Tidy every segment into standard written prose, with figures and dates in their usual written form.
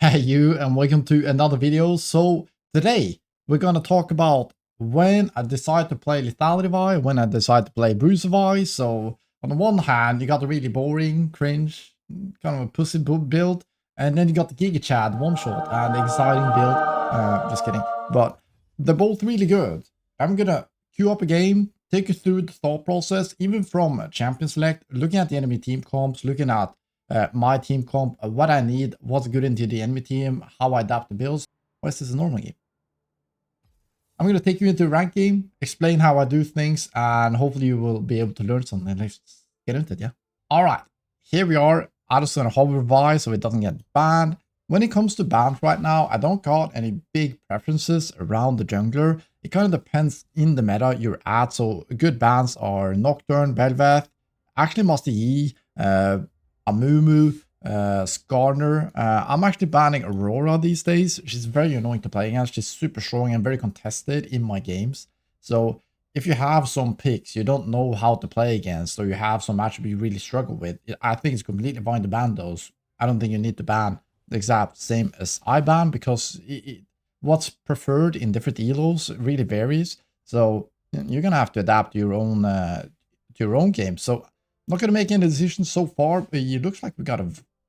Hey you, and welcome to another video. So today we're gonna talk about when I decide to play Lethality Vi, when I decide to play Bruiser Vi. So on the one hand, you got the really boring, cringe, kind of a pussy build, and then you got the Giga Chad one shot and the exciting build. Just kidding, but they're both really good. I'm gonna queue up a game, take you through the thought process, even from champion select, looking at the enemy team comps, looking at my team comp, what I need, what's good into the enemy team, how I adapt the builds. Why is this a normal game? I'm going to take you into a rank game, explain how I do things, and hopefully you will be able to learn something. Let's get into it, yeah? All right, here we are. I just want to hover Vi so it doesn't get banned. When it comes to bans right now, I don't got any big preferences around the jungler. It kind of depends in the meta you're at. So good bans are Nocturne, Belveth, actually Master Yi, Amumu, Skarner. I'm actually banning Aurora these days. She's very annoying to play against. She's super strong and very contested in my games. So if you have some picks you don't know how to play against, or you have some matchup you really struggle with, I think it's completely fine to ban those. I don't think you need to ban the exact same as I ban, because what's preferred in different elos really varies. So you're gonna have to adapt to your own game. So not going to make any decisions so far, but it looks like we got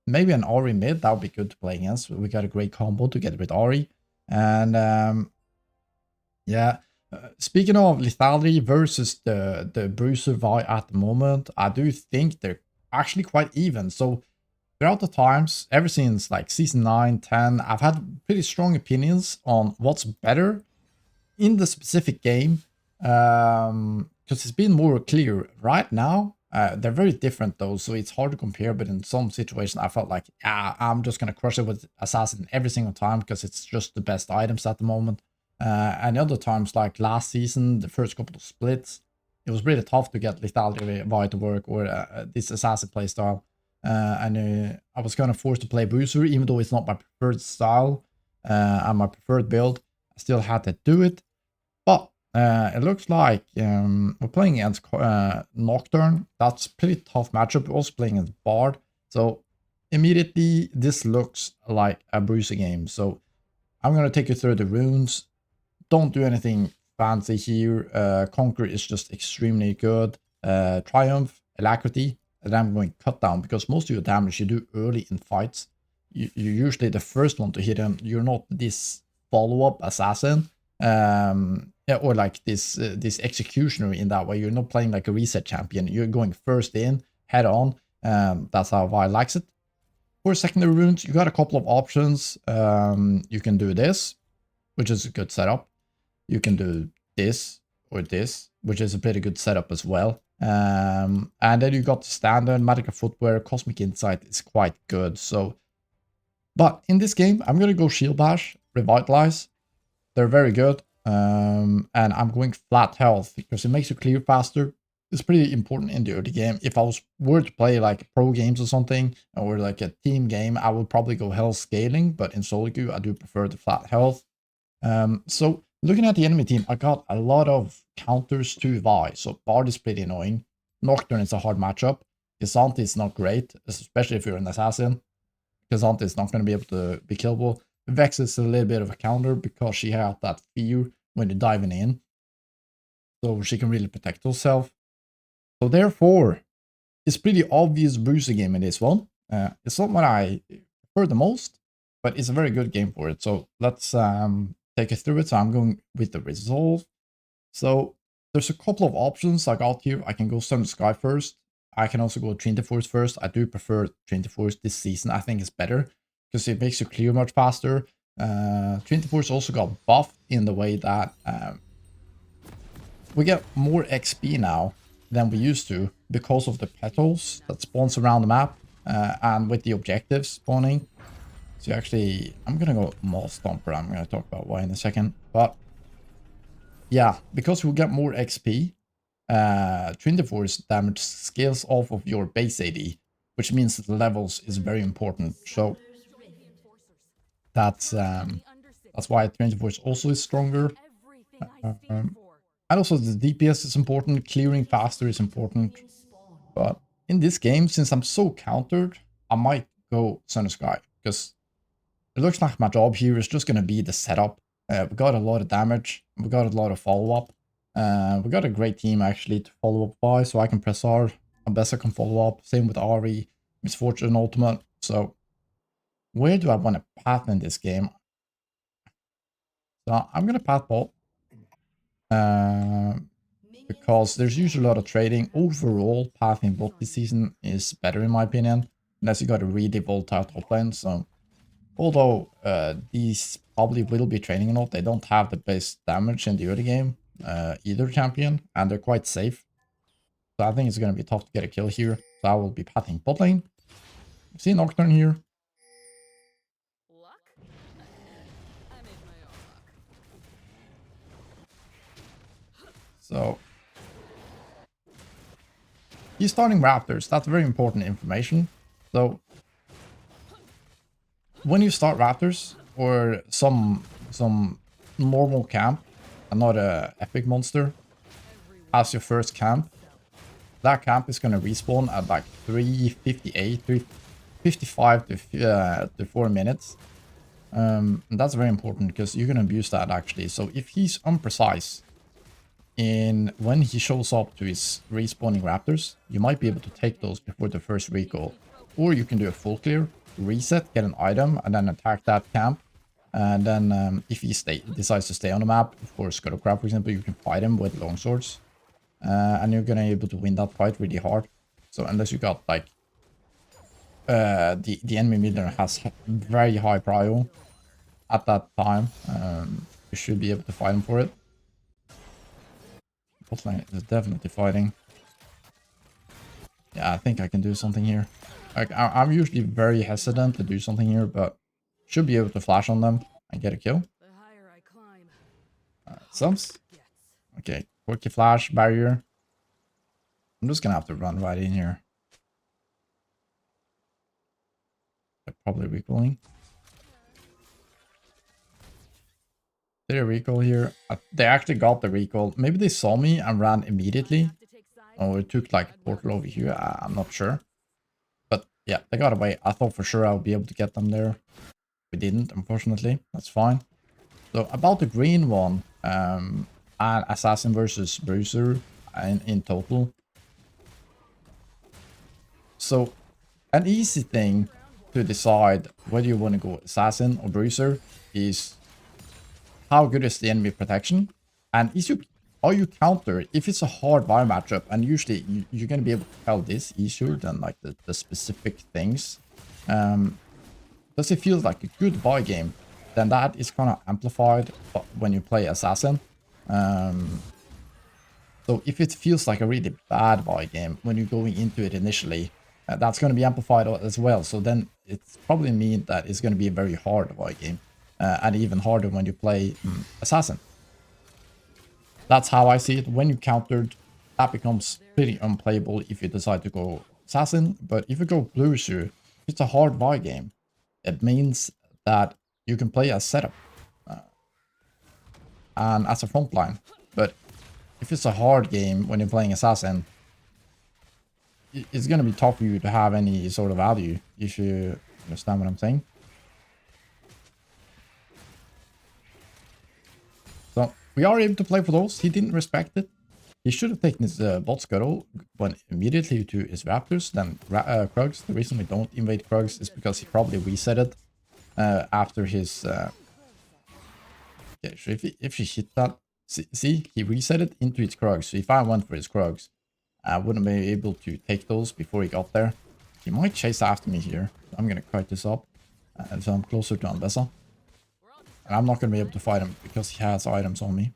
maybe an Ori mid. That would be good to play against. We got a great combo together with Ori. And yeah, speaking of lethality versus the Bruiser Vi at the moment, I do think they're actually quite even. So throughout the times, ever since like season 9, 10, I've had pretty strong opinions on what's better in the specific game, because it's been more clear right now. They're very different though, so it's hard to compare, but in some situations I felt like, I'm just gonna crush it with Assassin every single time because it's just the best items at the moment. And other times, like last season, the first couple of splits, it was really tough to get Lethality Vi to work, or this Assassin playstyle. And I was kind of forced to play Bruiser, even though it's not my preferred style and my preferred build. I still had to do it. But it looks like we're playing against Nocturne. That's pretty tough matchup. We're also playing against Bard. So immediately this looks like a Bruiser game. So I'm going to take you through the runes. Don't do anything fancy here. Conquer is just extremely good. Triumph, Alacrity, and I'm going Cut Down, because most of your damage you do early in fights. You're usually the first one to hit him. You're not this follow-up assassin. Yeah, or like this executioner in that way. You're not playing like a reset champion. You're going first in, head on. That's how Vi likes it. For secondary runes, you got a couple of options. You can do this, which is a good setup. You can do this or this, which is a pretty good setup as well. And then you got the standard Magical Footwear. Cosmic Insight is quite good. So, but in this game, I'm gonna go Shield Bash, Revitalize. They're very good. And I'm going flat health because it makes you clear faster. It's pretty important in the early game. If I were to play like pro games or something, or like a team game, I would probably go health scaling, but in solo queue, I do prefer the flat health. So looking at the enemy team, I got a lot of counters to Vi. So Bard is pretty annoying. Nocturne is a hard matchup. K'Sante is not great, especially if you're an assassin. K'Sante is not going to be able to be killable. Vex is a little bit of a counter because she had that fear when you're diving in. So she can really protect herself. So therefore, it's pretty obvious Bruiser game in this one. It's not what I prefer the most, but it's a very good game for it. So let's take it through it. So I'm going with the Resolve. So there's a couple of options I got here. I can go Sun Sky first. I can also go Trinity Force first. I do prefer Trinity Force this season. I think it's better because it makes you clear much faster. Trinity Force also got buffed in the way that we get more XP now than we used to because of the petals that spawns around the map, and with the objectives spawning. So actually, I'm gonna go Maul Stomper. I'm gonna talk about why in a second. But yeah, because we get more XP, Trinity Force damage scales off of your base AD, which means that the levels is very important. So that's why Trinity Force also is stronger. And also the DPS is important, clearing faster is important. But in this game, since I'm so countered, I might go Sun Sky, because it looks like my job here is just going to be the setup. We got a lot of damage. We got a lot of follow-up. We got a great team, actually, to follow up by, so I can press R. Abessa can follow up. Same with Ari, Misfortune, Ultimate. So, where do I want to path in this game? So, I'm going to path bot. Because there's usually a lot of trading. Overall, pathing bot this season is better, in my opinion. Unless you got a really volatile top lane, so... Although these probably will be training a lot, they don't have the best damage in the early game, either champion, and they're quite safe. So I think it's going to be tough to get a kill here. So I will be pathing bot lane. See Nocturne here. So he's starting Raptors. That's very important information. So when you start Raptors or some normal camp and not a epic monster as your first camp, that camp is going to respawn at like 3:58, 3:55 to 4 minutes. That's very important because you can abuse that actually. So if he's unprecise in when he shows up to his respawning raptors, you might be able to take those before the first recall. Or you can do a full clear, reset, get an item, and then attack that camp. And then if he decides to stay on the map, for Scuttlecraft for example, you can fight him with longswords. And you're gonna be able to win that fight really hard. So unless you got like the enemy mid has very high prio at that time, you should be able to fight him for it. Botlane is definitely fighting. Yeah, I think I can do something here. Like I'm usually very hesitant to do something here, but should be able to flash on them and get a kill. Sums. Okay, quickie flash barrier. I'm just gonna have to run right in here. They're probably recalling. Did a recall here? They actually got the recall. Maybe they saw me and ran immediately. Or it took like a portal over here. I'm not sure. But yeah, they got away. I thought for sure I would be able to get them there. We didn't, unfortunately. That's fine. So about the green one, and Assassin versus Bruiser in total. So an easy thing to decide whether you want to go Assassin or Bruiser is how good is the enemy protection, and are you counter if it's a hard buy matchup, and usually you're going to be able to tell this easier than like the specific things. Does it feel like a good buy game, then that is kind of amplified when you play Assassin. So if it feels like a really bad buy game when you're going into it initially, that's going to be amplified as well. So then it's probably mean that it's going to be a very hard buy game. And even harder when you play Assassin. That's how I see it. When you countered, that becomes pretty unplayable if you decide to go Assassin. But if you go Bruiser, it's a hard buy game. It means that you can play as setup and as a front line. But if it's a hard game when you're playing Assassin, it's going to be tough for you to have any sort of value, if you understand what I'm saying. So we are able to play for those. He didn't respect it. He should have taken his bot scuttle, went immediately to his raptors, then Krugs. The reason we don't invade Krugs is because he probably reset it after his... Okay, so if he hit that... See, he reset it into his Krugs. So if I went for his Krugs, I wouldn't be able to take those before he got there. He might chase after me here. I'm going to cut this up. And so I'm closer to Ambessa. And I'm not going to be able to fight him because he has items on me.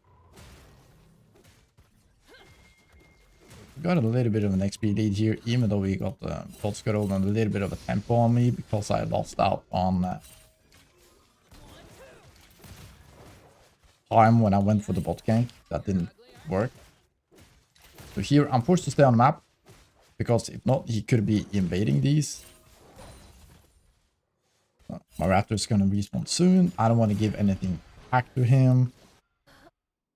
We got a little bit of an XP lead here, even though we got the bot scuttle and a little bit of a tempo on me because I lost out on time when I went for the bot gank. That didn't work. So here I'm forced to stay on the map because if not, he could be invading these. My raptor is going to respawn soon. I don't want to give anything back to him.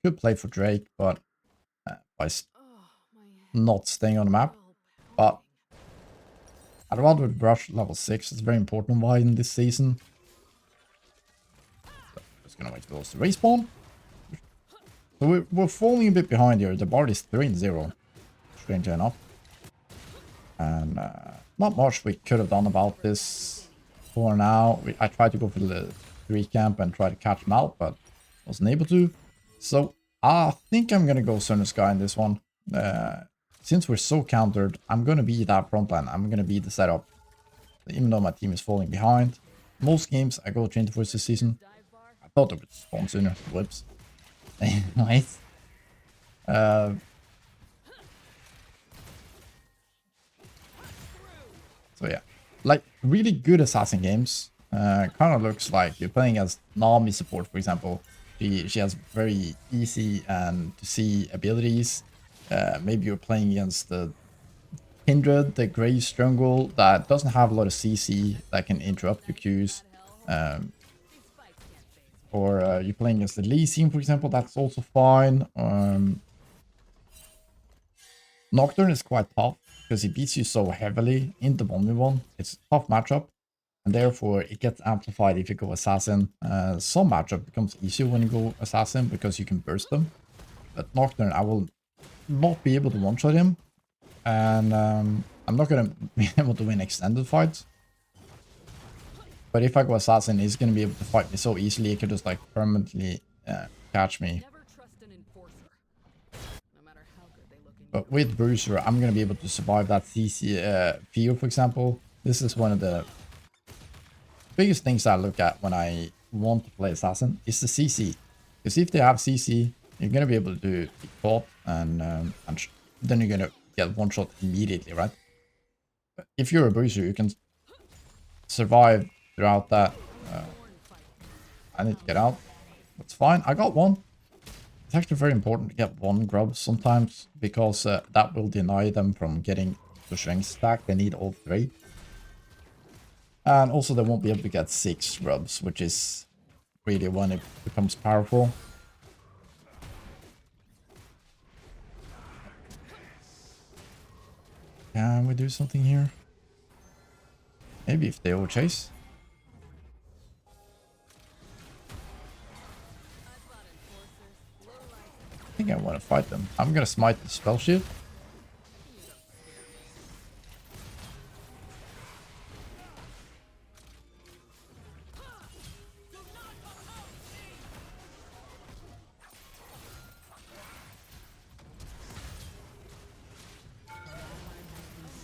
Could play for Drake, but by not staying on the map. But I'd rather rush level 6. It's very important why in this season. gonna wait for those to respawn. So we're falling a bit behind here. The bar is 3-0, strangely enough. And not much we could have done about this for now. I tried to go for the 3 camp and try to catch him out, but wasn't able to. So I think I'm gonna go Center Sky in this one. Since we're so countered, I'm gonna be that front line. I'm gonna be the setup. Even though my team is falling behind. Most games I go 24 this season. I thought it would spawn sooner. Whoops. Nice. So yeah, like really good assassin games. Kind of looks like you're playing as Nami support, for example. She has very easy and to see abilities. Maybe you're playing against the Kindred, the Grey Stronghold that doesn't have a lot of CC that can interrupt your Qs. Or you're playing against the Lee Sin, for example, that's also fine. Nocturne is quite tough because he beats you so heavily in the 1v1. It's a tough matchup, and therefore it gets amplified if you go Assassin. Some matchup becomes easier when you go Assassin because you can burst them. But Nocturne, I will not be able to one-shot him, and I'm not going to be able to win extended fights. But if I go Assassin, he's going to be able to fight me so easily, he could just like permanently catch me. But with Bruiser, I'm going to be able to survive that CC field, for example. This is one of the biggest things I look at when I want to play Assassin, is the CC. Because if they have CC, you're going to be able to be caught, and then you're going to get one shot immediately, right? But if you're a Bruiser, you can survive throughout that. I need to get out. That's fine. I got one. It's actually very important to get one grub sometimes, because that will deny them from getting the strength stack. They need all 3. And also they won't be able to get 6 grubs, which is really when it becomes powerful. Can we do something here? Maybe if they overchase. I think I want to fight them. I'm gonna smite the spell shield.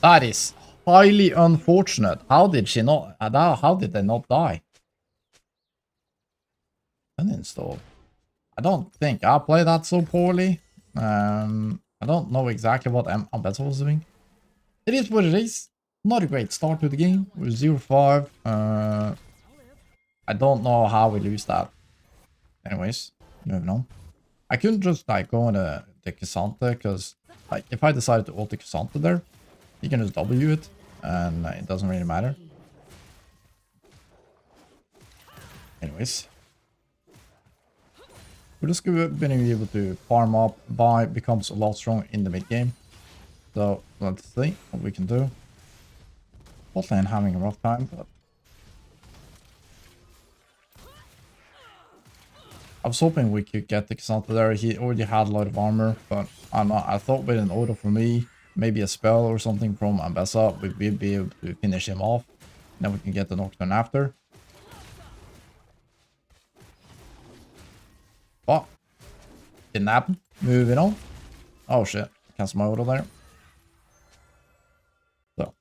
That is highly unfortunate. How did she not? How did they not die? Uninstall. I don't think I play that so poorly. I don't know exactly what Ambessa was doing. It is what it is. Not a great start to the game. We're 0-5. I don't know how we lose that. Anyways, moving on. I couldn't just like go on the Cassandra, because like if I decided to ult the Cassandra there, you can just W it, and it doesn't really matter. Anyways. We're just going to be able to farm up. Vi becomes a lot stronger in the mid game. So let's see what we can do. Bot lane having a rough time, but I was hoping we could get the Cassandra there. He already had a lot of armor, but I thought with an auto from me, maybe a spell or something from Ambessa, we'd be able to finish him off. Then we can get the Nocturne after. But didn't happen. Moving on. Oh shit. Cancel my auto there. So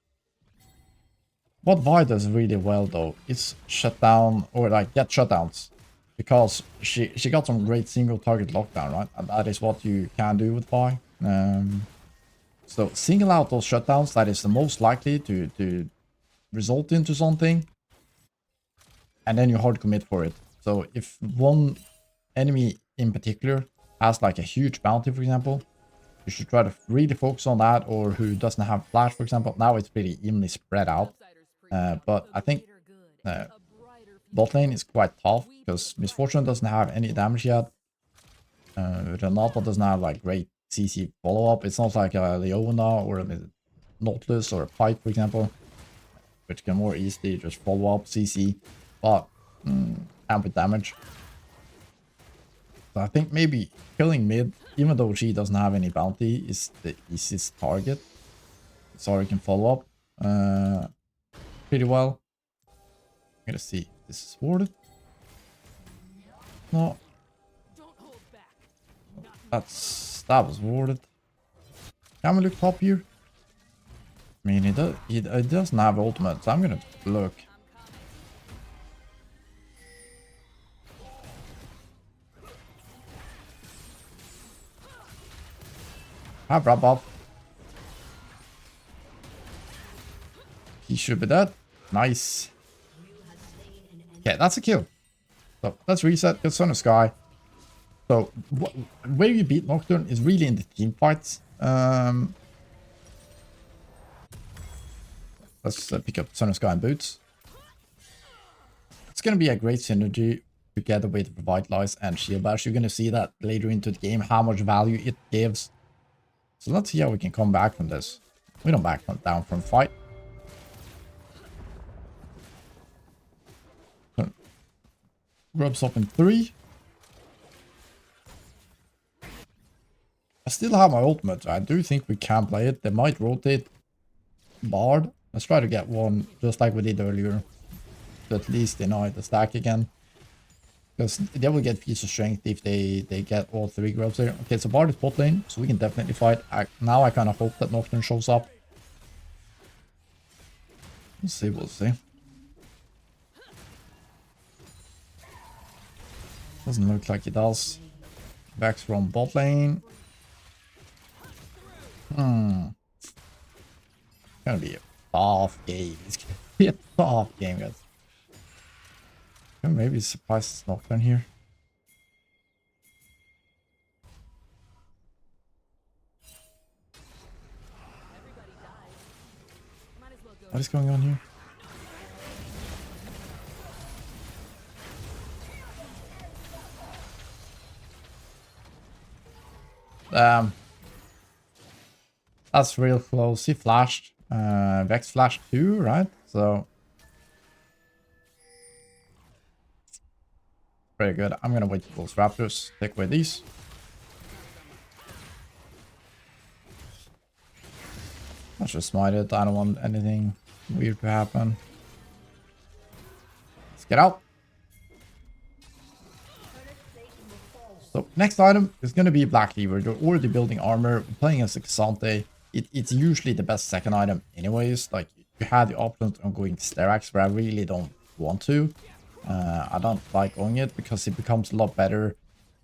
what Vi does really well though is shut down, or like get shutdowns. Because she got some great single target lockdown, right? And that is what you can do with Vi. So single out those shutdowns, that is the most likely to result into something. And then you hard commit for it. So if one enemy in particular has like a huge bounty, for example, you should try to really focus on that, or who doesn't have flash, for example. Now it's pretty evenly spread out. But I think bot lane is quite tough because Misfortune doesn't have any damage yet. Renata doesn't have like great CC follow-up. It's not like a Leona or a Nautilus or a Pike, for example, which can more easily just follow up CC, but and with damage. So I think maybe killing mid, even though she doesn't have any bounty, is the easiest target. So I can follow up pretty well. I'm gonna see if this is warded. No. That was warded. Can we look top here? I mean, it doesn't have ultimate, so I'm gonna look. Have wrap up. He should be dead. Nice. Okay, that's a kill. So let's reset. Get Son of Sky. So where you beat Nocturne is really in the team fights. Let's pick up Son of Sky and Boots. It's going to be a great synergy together with Revitalize and Shield Bash. You're going to see that later into the game, how much value it gives. So let's see how we can come back from this. We don't back down from fight. Grubs up in 3. I still have my ultimate. I do think we can play it. They might rotate Bard. Let's try to get one just like we did earlier. To at least deny the stack again. Because they will get Feast of Strength if they get all 3 grubs there. Okay, so Bard is bot lane, so we can definitely fight. Now I kind of hope that Nocturne shows up. We'll see, we'll see. Doesn't look like it does. Vex from bot lane. Gonna be a tough game. It's gonna be a tough game, guys. Maybe surprise it's Nocturne here. What is going on here? That's real close. He flashed. Vex flashed too, right? So very good. I'm gonna wait for those raptors. Take away these. Let's just smite it. I don't want anything weird to happen. Let's get out. So next item is going to be Black Lever. You're already building armor. Playing as a Xante, it's usually the best second item anyways. Like, you have the option on going Sterax, but I really don't want to. I don't like going it because it becomes a lot better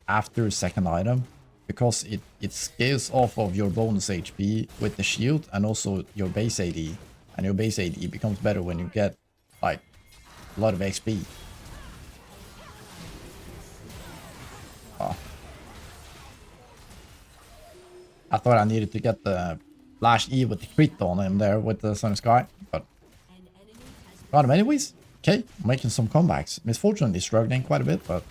after second item. Because it scales off of your bonus HP with the shield and also your base AD. And your base AD becomes better when you get, like, a lot of XP. I thought I needed to get the Flash E with the crit on him there with the Son of Sky, but got him anyways. Okay, making some comebacks. Misfortune is struggling quite a bit, but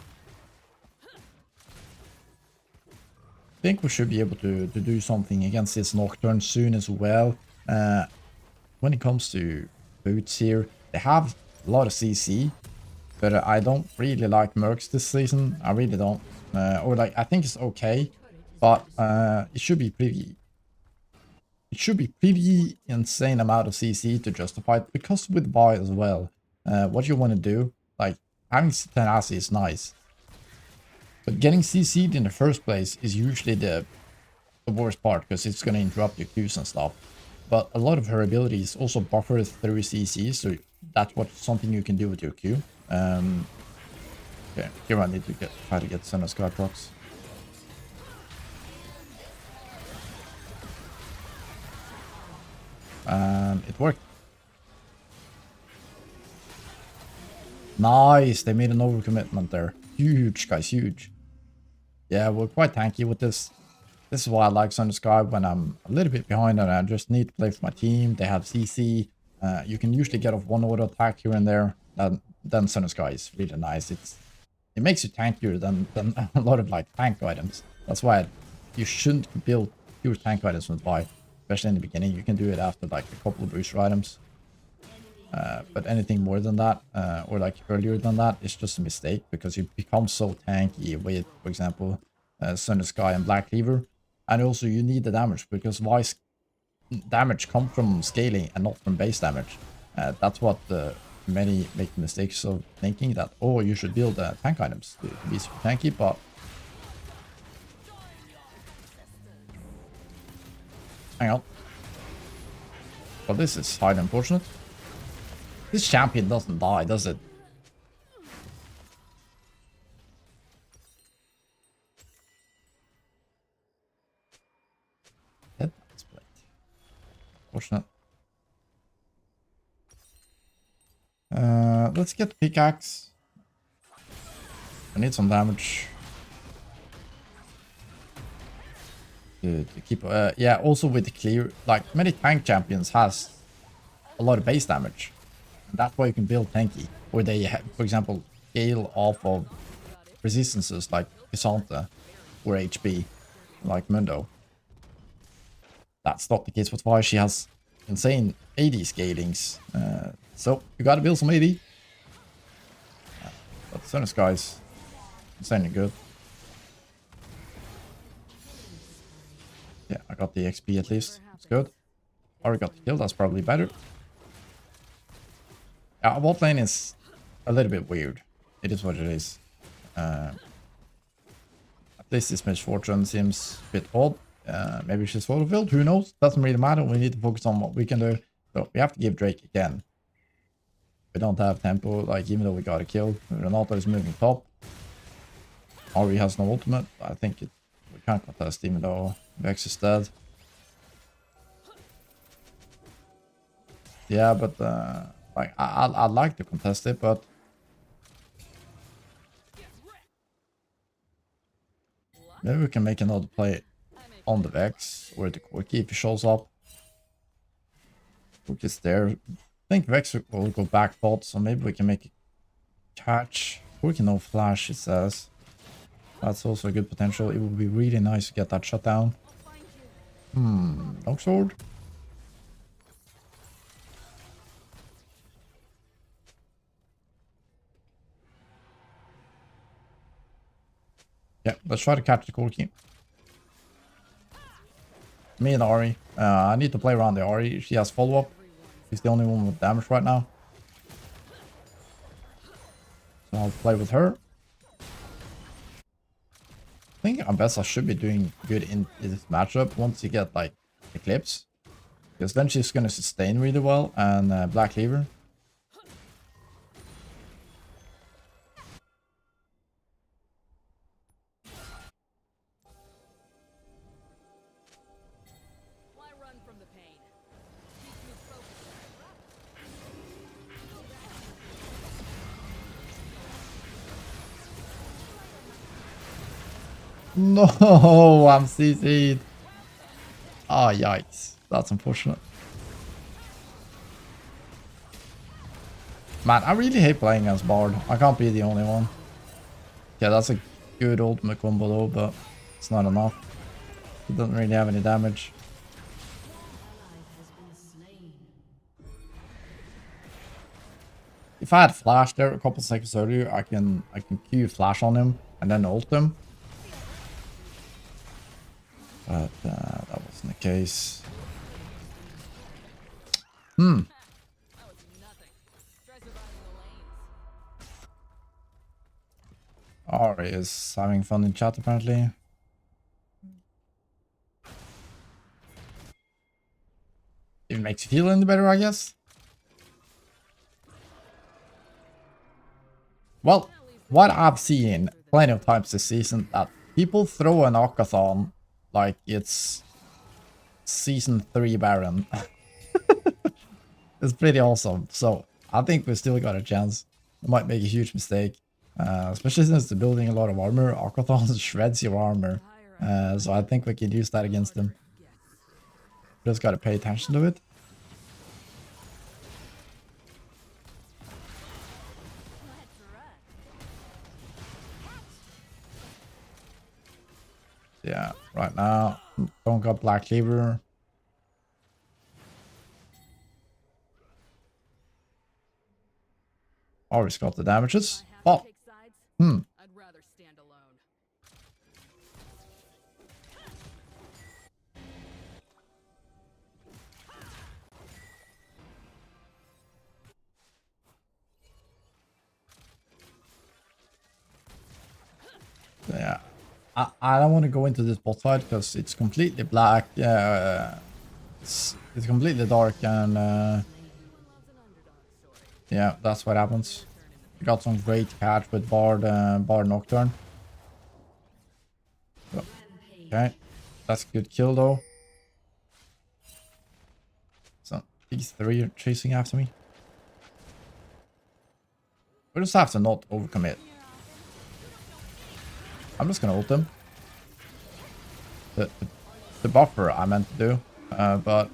I think we should be able to do something against this Nocturne soon as well. When it comes to Boots here, they have a lot of CC, but I don't really like Mercs this season. I really don't. Or like, I think it's okay, but it should be pretty insane amount of CC to justify it, because with Vi as well, what you want to do, like, having Tenacity is nice, but getting CC'd in the first place is usually the worst part, because it's going to interrupt your Qs and stuff. But a lot of her abilities also buffer through CC, so that's something you can do with your Q. Okay, here I need to try to get Son of Sky procs. And it worked. Nice, they made an overcommitment there. Huge, guys, huge. Yeah, we're quite tanky with this. This is why I like Son of Sky when I'm a little bit behind and I just need to play for my team. They have CC. You can usually get off one auto attack here and there. Then Son of Sky is really nice. It makes you tankier than a lot of like tank items. That's why you shouldn't build pure tank items with Vi, especially in the beginning. You can do it after like a couple of Bruiser items. But anything more than that, or like earlier than that, is just a mistake because you become so tanky with, for example, Sun Sky and Black Cleaver. And also you need the damage because Vice damage comes from scaling and not from base damage. That's what many make the mistakes of thinking that, oh, you should build tank items to be super tanky, but hang on. Well, this is highly unfortunate. This champion doesn't die, does it? Dead split. Fortunate. Let's get the pickaxe. I need some damage. To keep... yeah, also with the clear... Like, many tank champions has a lot of base damage. And that's why you can build tanky. Or they, have, for example, scale off of resistances like Cassandra or HP, like Mundo. That's not the case with why she has insane AD scalings. So you gotta build some AD. But Sun Sky's insanely good. Yeah, I got the XP at least. It's good. Already got the kill, that's probably better. Yeah, bot lane is a little bit weird. It is what it is. At least this misfortune seems a bit odd. Maybe she's fulfilled, who knows? Doesn't really matter, we need to focus on what we can do. So we have to give Drake again. We don't have tempo, like even though we got a kill. Renato is moving top. Ari has no ultimate. I think we can't contest even though Vex is dead. Yeah, but like I'd like to contest it, but maybe we can make another play on the Vex or the Corki if he shows up. Corki's there. I think Vex will go back bot, so maybe we can make a catch. Corki no flash, it says. That's also a good potential. It would be really nice to get that shut down. Long sword. Yeah, let's try to catch the Corki. Me and Ari. I need to play around the Ari. She has follow-up. She's the only one with damage right now. So I'll play with her. I think Ambessa should be doing good in this matchup once you get like Eclipse. Because then she's going to sustain really well. And Black Cleaver. No, I'm CC'd. Ah, oh, yikes. That's unfortunate. Man, I really hate playing as Bard. I can't be the only one. Yeah, that's a good ultimate combo though, but it's not enough. It doesn't really have any damage. If I had flash there a couple seconds earlier, I can Q flash on him and then ult him. But that wasn't the case. Ari is having fun in chat apparently. It makes you feel any better, I guess. Well, what I've seen plenty of times this season, that people throw an Akathon like it's season 3 Baron. It's pretty awesome. So I think we still got a chance. We might make a huge mistake. Especially since they're building a lot of armor. Akathon shreds your armor. So I think we can use that against them. Just gotta pay attention to it. Yeah, right now, don't got Black Cleaver. Always got the damages. Oh, hmm. I'd rather stand alone. Yeah. I don't want to go into this bot side because it's completely black. Yeah, it's completely dark and yeah, that's what happens. We got some great catch with Bard Nocturne. So, okay, that's a good kill though. So these three are chasing after me. We just have to not overcommit. I'm just gonna ult them. The buffer I meant to do, but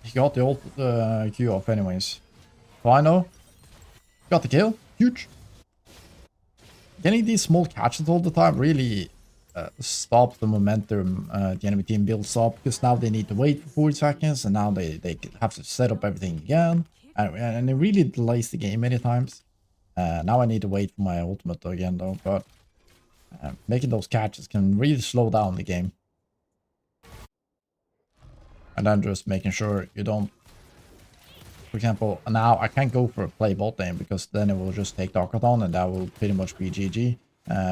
he got the ult Q off anyways. So I know. Got the kill. Huge. Getting these small catches all the time really stops the momentum the enemy team builds up, because now they need to wait for 40 seconds and now they have to set up everything again. And it really delays the game many times. Now I need to wait for my ultimate again though, but making those catches can really slow down the game. And then just making sure you don't, for example, now I can't go for a play bot lane because then it will just take the Arcathon and that will pretty much be GG.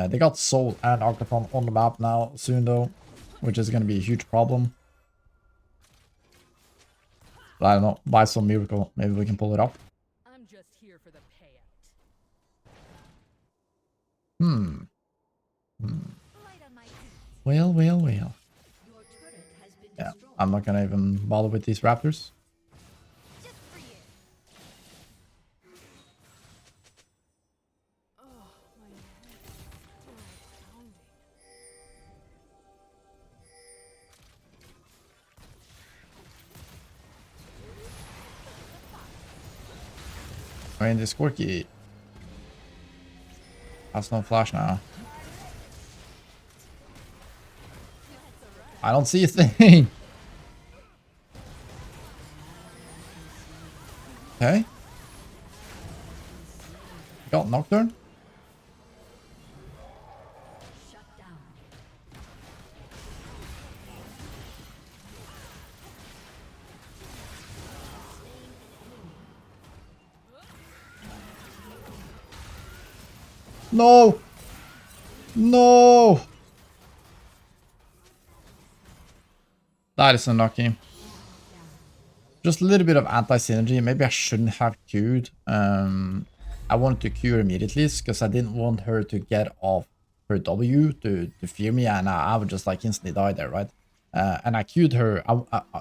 They got Soul and Arcathon on the map now soon though, which is going to be a huge problem. But I don't know, by some miracle, maybe we can pull it up. I'm just here for the payout. Well. Yeah, I'm not gonna even bother with these raptors. I mean, this Corki has no flash now. I don't see a thing. Okay. Got Nocturne. No! No! That is unlucky. Just a little bit of anti-synergy. Maybe I shouldn't have queued. I wanted to queue her immediately because I didn't want her to get off her W to fear me, and I would just like instantly die there, right? And I queued her.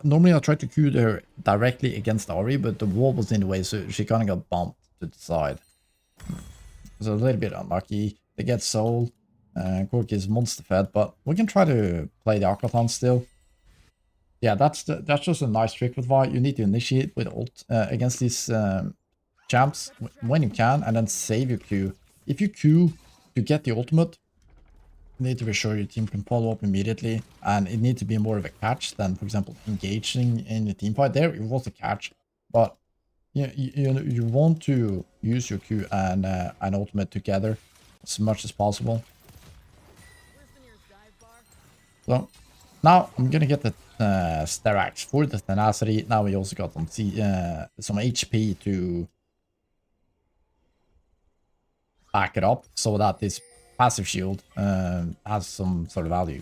Normally I try to queue her directly against Ari, but the wall was in the way, so she kind of got bumped to the side. So a little bit unlucky. They get Soul. Cork is monster fed, but we can try to play the Aquathon still. Yeah, that's just a nice trick with Vi. You need to initiate with ult against these champs when you can, and then save your Q. If you Q to get the ultimate, you need to be sure your team can follow up immediately, and it needs to be more of a catch than, for example, engaging in the team fight. There, it was a catch, but you want to use your Q and an ultimate together as much as possible. So now I'm gonna get the Sterax for the tenacity. Now we also got some HP to back it up so that this passive shield has some sort of value.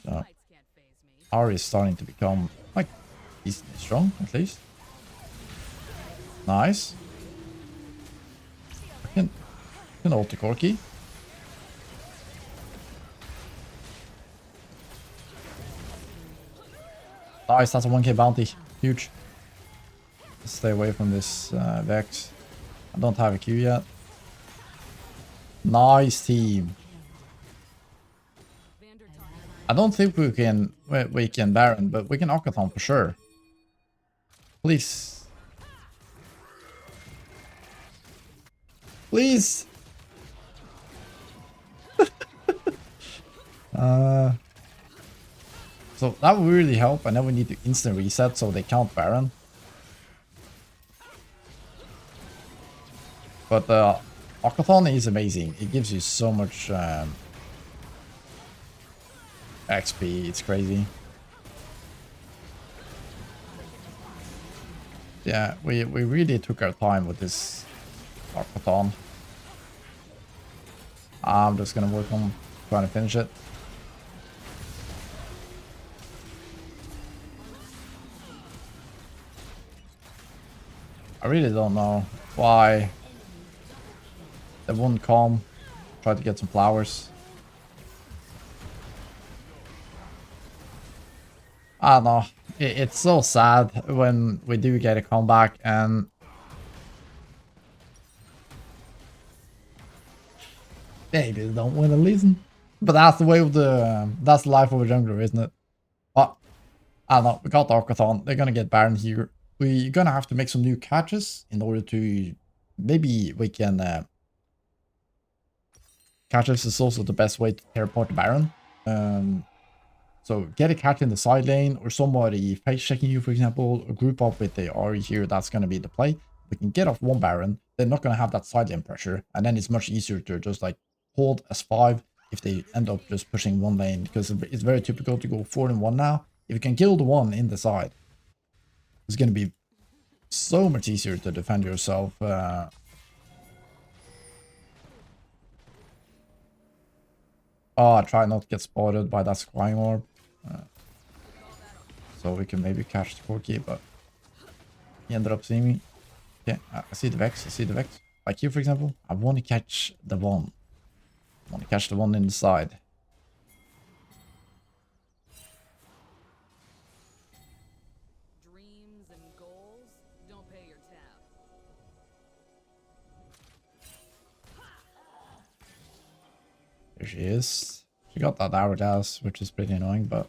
So Ari is starting to become like decently strong at least. Nice. I can ult the Corki. Nice, that's a 1k bounty. Huge. Stay away from this Vex. I don't have a Q yet. Nice team. I don't think we can Baron, but we can Aquathon for sure. Please. Please. So that will really help, and then we need to instant reset so they can't Baron. But Akathon is amazing. It gives you so much XP, it's crazy. Yeah, we really took our time with this Akathon. I'm just gonna work on trying to finish it. I really don't know why they wouldn't come. Try to get some flowers. I don't know. It's so sad when we do get a comeback and maybe they don't win a season. But that's the way of that's the life of a jungler, isn't it? But I don't know. We got the Arcathon. They're gonna get Baron here. We're gonna have to make some new catches in order to maybe we can catches is also the best way to teleport the Baron. So get a catch in the side lane or somebody face checking you, for example, or group up with the RE here. That's going to be the play. We can get off one Baron. They're not going to have that side lane pressure. And then it's much easier to just like hold S5 if they end up just pushing one lane, because it's very typical to go 4-1 now. If you can kill the one in the side, it's going to be so much easier to defend yourself. I try not to get spotted by that scrying orb. So we can maybe catch the Corki, but he ended up seeing me. Okay, I see the Vex, I see the Vex. Like here, for example, I want to catch the one. I want to catch the one in the side. Dreams and goals don't pay your tab. There she is. She got that hourglass, which is pretty annoying, but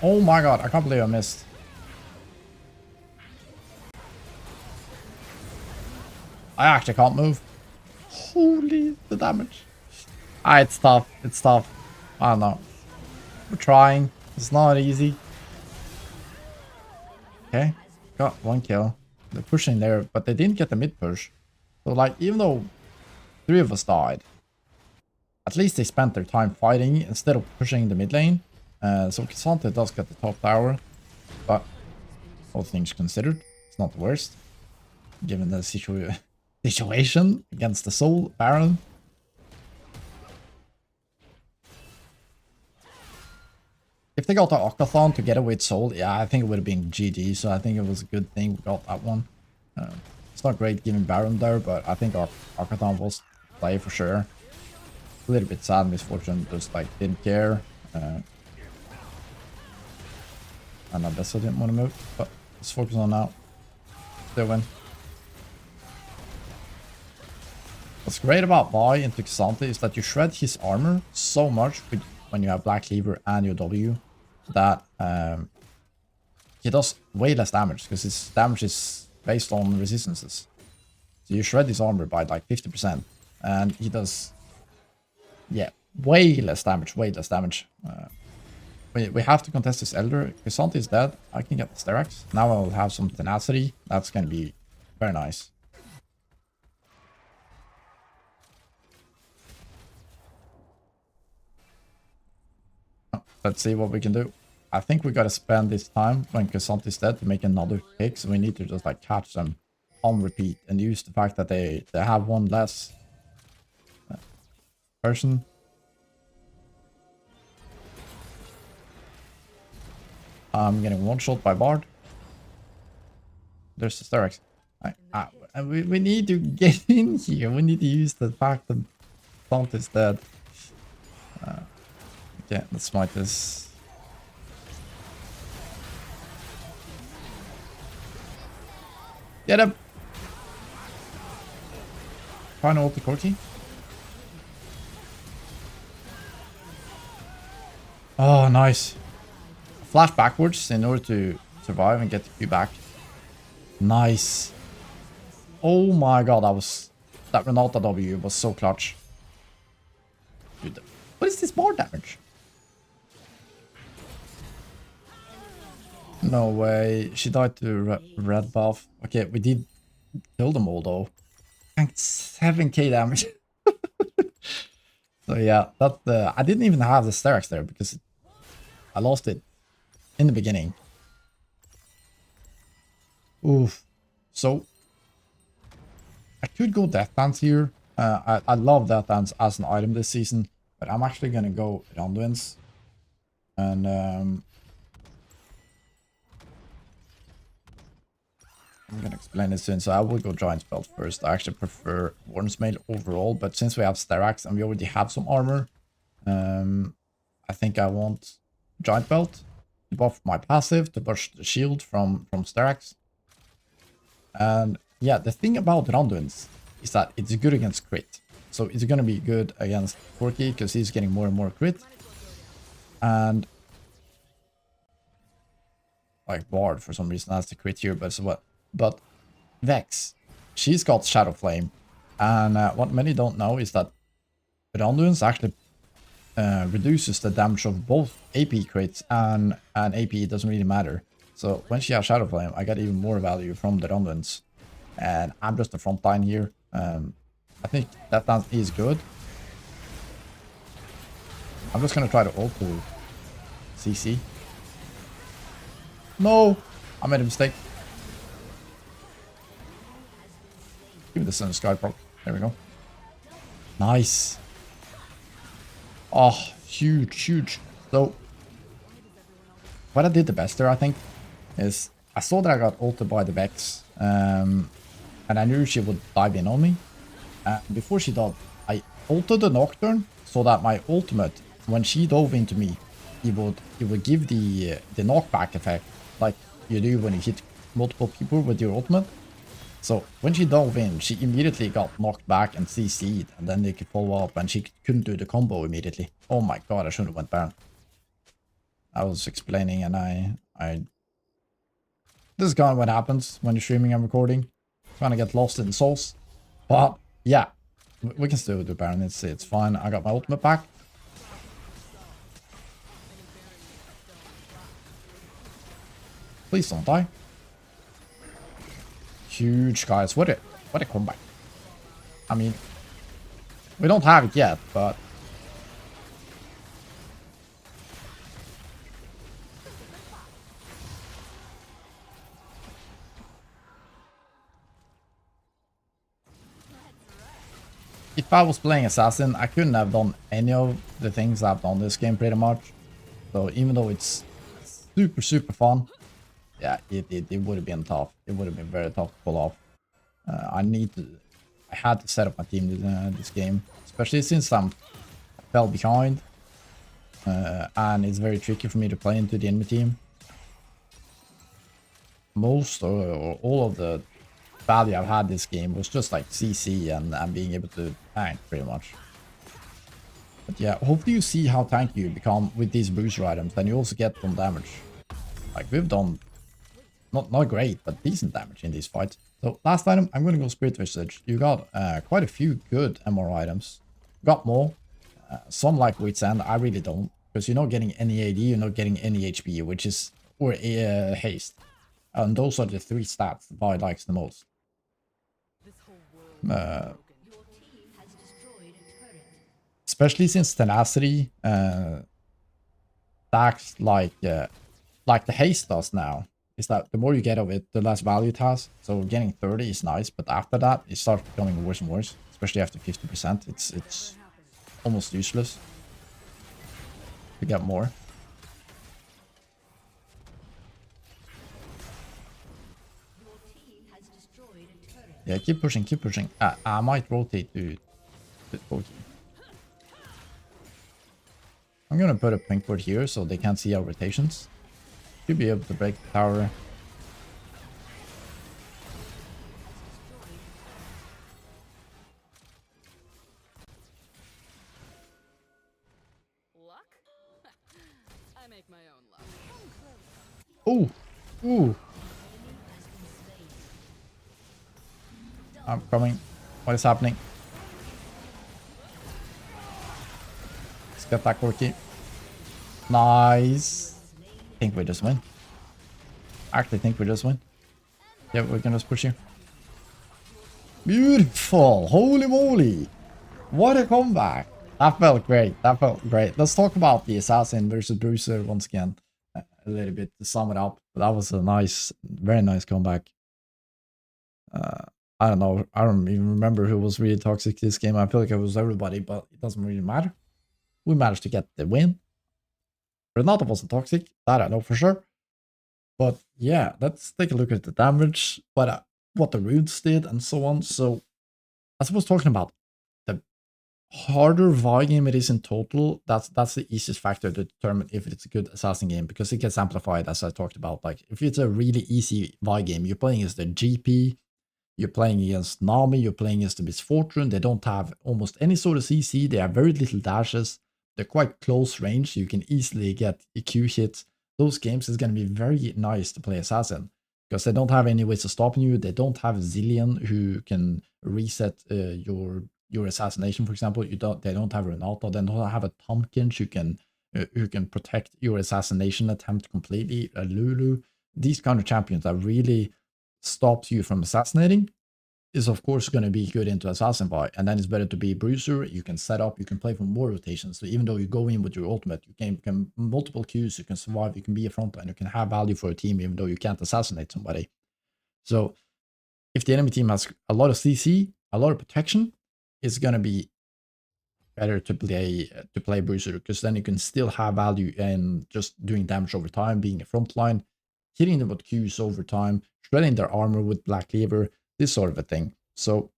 oh my god, I can't believe I missed. I actually can't move. Holy, the damage. It's tough. It's tough. I don't know. We're trying. It's not easy. Okay, got one kill. They're pushing there, but they didn't get the mid push. So like, even though 3 of us died, at least they spent their time fighting instead of pushing the mid lane. So K'Sante does get the top tower, but all things considered, it's not the worst, given the situation against the Soul Baron. If they got the Octathon together with Soul, yeah, I think it would have been GG, so I think it was a good thing we got that one. It's not great giving Baron there, but I think our Octathon was play for sure. A little bit sad misfortune, just like didn't care. And I guess I didn't want to move, but let's focus on now. Still win. What's great about Vi into K'Sante is that you shred his armor so much when you have Black Cleaver and your W that he does way less damage, because his damage is based on resistances. So you shred his armor by like 50%, and he does, yeah, way less damage, way less damage. We have to contest this Elder. K'Sante is dead. I can get the Sterak's. Now I'll have some tenacity. That's going to be very nice. Let's see what we can do. I think we got to spend this time when K'Sante is dead to make another pick. So we need to just like catch them on repeat and use the fact that they have one less person. I'm getting one shot by Bard. There's the Sterak's. We need to get in here. We need to use the fact that K'Sante is dead. Okay, let's smite this. Get him! Trying to ult the Corki. Oh, nice. Flash backwards in order to survive and get the Q back. Nice. Oh my god, that Renata W was so clutch. Dude, what is this bar damage? No way. She died to red buff. Okay, we did kill them all though. Tanked 7k damage. So yeah, that I didn't even have the Sterak's there because I lost it in the beginning. Oof. So I could go Death Dance here. I love Death Dance as an item this season, but I'm actually gonna go Ronduins. And I'm gonna explain this soon. So I will go Giant's Belt first. I actually prefer Warden's Mail overall, but since we have Sterak's and we already have some armor, I think I want Giant Belt to buff my passive, to push the shield from Sterak's. And yeah, the thing about Ronduins is that it's good against crit. So it's gonna be good against Corki because he's getting more and more crit. And like Bard for some reason has the crit here, but so what? But Vex, she's got Shadow Flame. And what many don't know is that Ronduins actually reduces the damage of both AP crits and AP. It doesn't really matter. So when she has Shadow Flame, I get even more value from the Ronduins. And I'm just the front line here. I think that dance is good. I'm just gonna try to ult to CC. No! I made a mistake. Give me the Sun Sky proc. There we go. Nice. Oh, huge, huge. So, what I did the best there, I think, is I saw that I got ulted by the Vex. And I knew she would dive in on me. Before she did, I ulted the Nocturne so that my ultimate, when she dove into me, it would give the knockback effect like you do when you hit multiple people with your ultimate. So when she dove in, she immediately got knocked back and CC'd, and then they could follow up and she couldn't do the combo immediately. Oh my god, I should have went Baron. I was explaining and I this is kind of what happens when you're streaming and recording. Trying to get lost in the sauce. But yeah, we can still do Baron. It's fine. I got my ultimate back. Please don't die. Huge, guys. What a comeback. I mean, we don't have it yet, but if I was playing Assassin, I couldn't have done any of the things I've done this game pretty much. So even though it's super, super fun, yeah, it would have been tough. It would have been very tough to pull off. I had to set up my team this game, especially since I fell behind. And it's very tricky for me to play into the enemy team. Most or all of the value I've had this game was just like CC and being able to tank pretty much. But yeah, hopefully you see how tanky you become with these Bruiser items, then you also get some damage. Like we've done not great, but decent damage in these fights. So last item, I'm gonna go Spirit Visage. You got quite a few good MR items. Got more. Some like Wit's End, I really don't. Because you're not getting any AD, you're not getting any HP, which is, or haste. And those are the three stats that Vi likes the most. Especially since Tenacity stacks like the haste does now. Is that the more you get of it, the less value it has. So getting 30 is nice, but after that, it starts becoming worse and worse. Especially after 50%, it's almost useless to get more. Yeah, keep pushing, keep pushing. I might rotate to Corki. I'm gonna put a pink ward here so they can't see our rotations. Should be able to break the tower. Luck? I make my own luck. Oh, Ooh, I'm coming. What is happening? Let's get that quirky. Nice. I think we just win. I actually think we just win. Yeah, we can just push you. Beautiful. Holy moly. What a comeback. That felt great. That felt great. Let's talk about the Assassin versus Bruiser once again. A little bit to sum it up. But that was a nice, very nice comeback. I don't know. I don't even remember who was really toxic this game. I feel like it was everybody, but it doesn't really matter. We managed to get the win. Renata wasn't toxic. That I know for sure. But yeah, let's take a look at the damage, what the runes did, and so on. So, as I was talking about, the harder Vi game it is in total, that's the easiest factor to determine if it's a good assassin game, because it gets amplified, as I talked about. Like, if it's a really easy Vi game, you're playing as the GP, you're playing against Nami, you're playing against the Misfortune, they don't have almost any sort of CC, they have very little dashes, they're quite close range, so you can easily get a Q hit. Those games is going to be very nice to play Assassin, because they don't have any ways of stopping you, they don't have Zillion who can reset your assassination, for example. They don't have Renata, they don't have a Tompkins who can protect your assassination attempt completely, a Lulu. These kind of champions that really stops you from assassinating is of course going to be good into Assassin Vi, and then it's better to be Bruiser. You can set up, you can play for more rotations, so even though you go in with your ultimate, you can multiple Qs, you can survive, you can be a frontline, you can have value for a team even though you can't assassinate somebody. So if the enemy team has a lot of CC, a lot of protection, it's going to be better to play Bruiser, because then you can still have value and just doing damage over time, being a frontline, hitting them with Qs over time, shredding their armor with Black Cleaver, this sort of a thing. So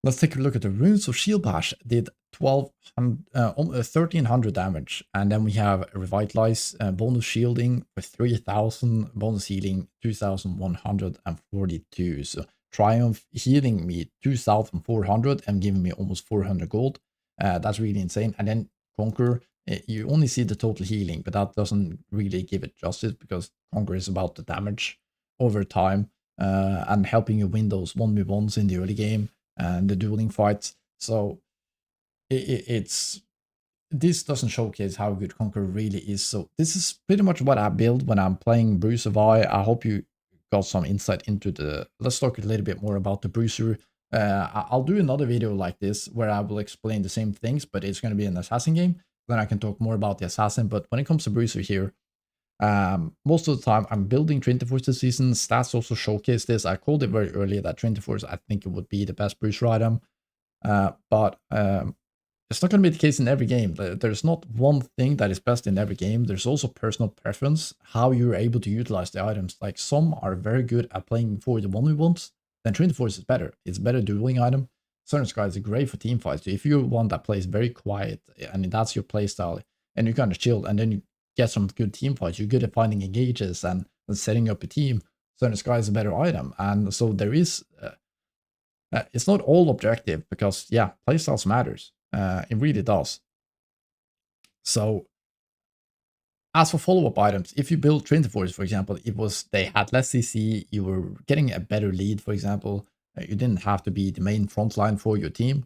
let's take a look at the runes. So Shield Bash did 1300 damage, and then we have Revitalize, bonus shielding for 3000, bonus healing 2142. So Triumph healing me 2400 and giving me almost 400 gold. That's really insane. And then Conquer, you only see the total healing, but that doesn't really give it justice, because Conquer is about the damage over time and helping you win those 1v1s in the early game and the dueling fights. So it's this doesn't showcase how good Conquer really is. So this is pretty much what I build when I'm playing Bruiser Vi. I hope you got some insight into the. Let's talk a little bit more about the Bruiser. I'll do another video like this where I will explain the same things, but it's going to be an assassin game. Then I can talk more about the assassin. But when it comes to Bruiser here, most of the time I'm building Trinity Force this season. Stats also showcase this. I called it very early that Trinity Force, I think it would be the best Bruiser item. But it's not going to be the case in every game. There's not one thing that is best in every game. There's also personal preference, how you're able to utilize the items. Like, some are very good at playing for the 1v1s, then Trinity Force is better. It's a better dueling item. Southern Sky is great for team fights. So if you're one that plays very quiet and that's your playstyle, and you're kind of chilled, and then you get some good team fights, you're good at finding engages and setting up a team, Southern Sky is a better item. And so there is, it's not all objective, because yeah, playstyles matters. It really does. So as for follow-up items, if you build Trinity Force, for example, they had less CC, you were getting a better lead, for example. You didn't have to be the main frontline for your team.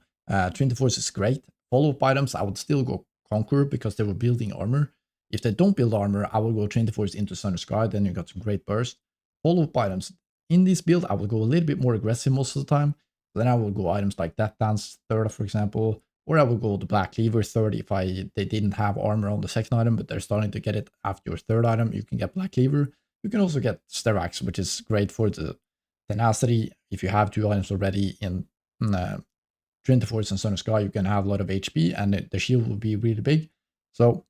Trinity Force is great. Follow-up items, I would still go Conqueror, because they were building armor. If they don't build armor, I will go Trinity Force into Thunder Sky, then you got some great burst. Follow-up items, in this build, I will go a little bit more aggressive most of the time. Then I will go items like Death Dance third, for example, or I will go the Black Cleaver third if they didn't have armor on the second item, but they're starting to get it after your third item. You can get Black Cleaver. You can also get Sterax, which is great for the tenacity. If you have two items already in Trinity Force and Thunder Sky, you can have a lot of HP, and the shield will be really big. So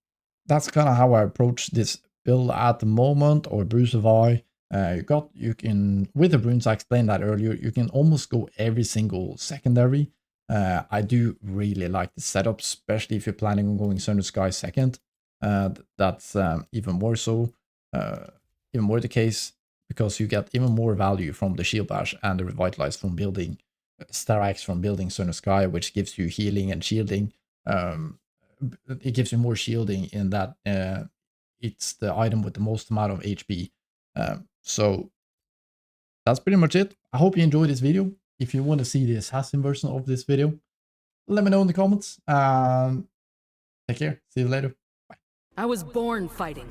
that's kind of how I approach this build at the moment, or Bruiser Vi. You can, with the runes, I explained that earlier, you can almost go every single secondary. I do really like the setup, especially if you're planning on going Thunder Sky second. That's even more so, even more the case, because you get even more value from the Shield Bash and the Revitalize from building Starax, from building Thunder Sky, which gives you healing and shielding. It gives you more shielding in that it's the item with the most amount of HP. So that's pretty much it. I hope you enjoyed this video. If you want to see the assassin version of this video, let me know in the comments. Take care. See you later. I was born fighting.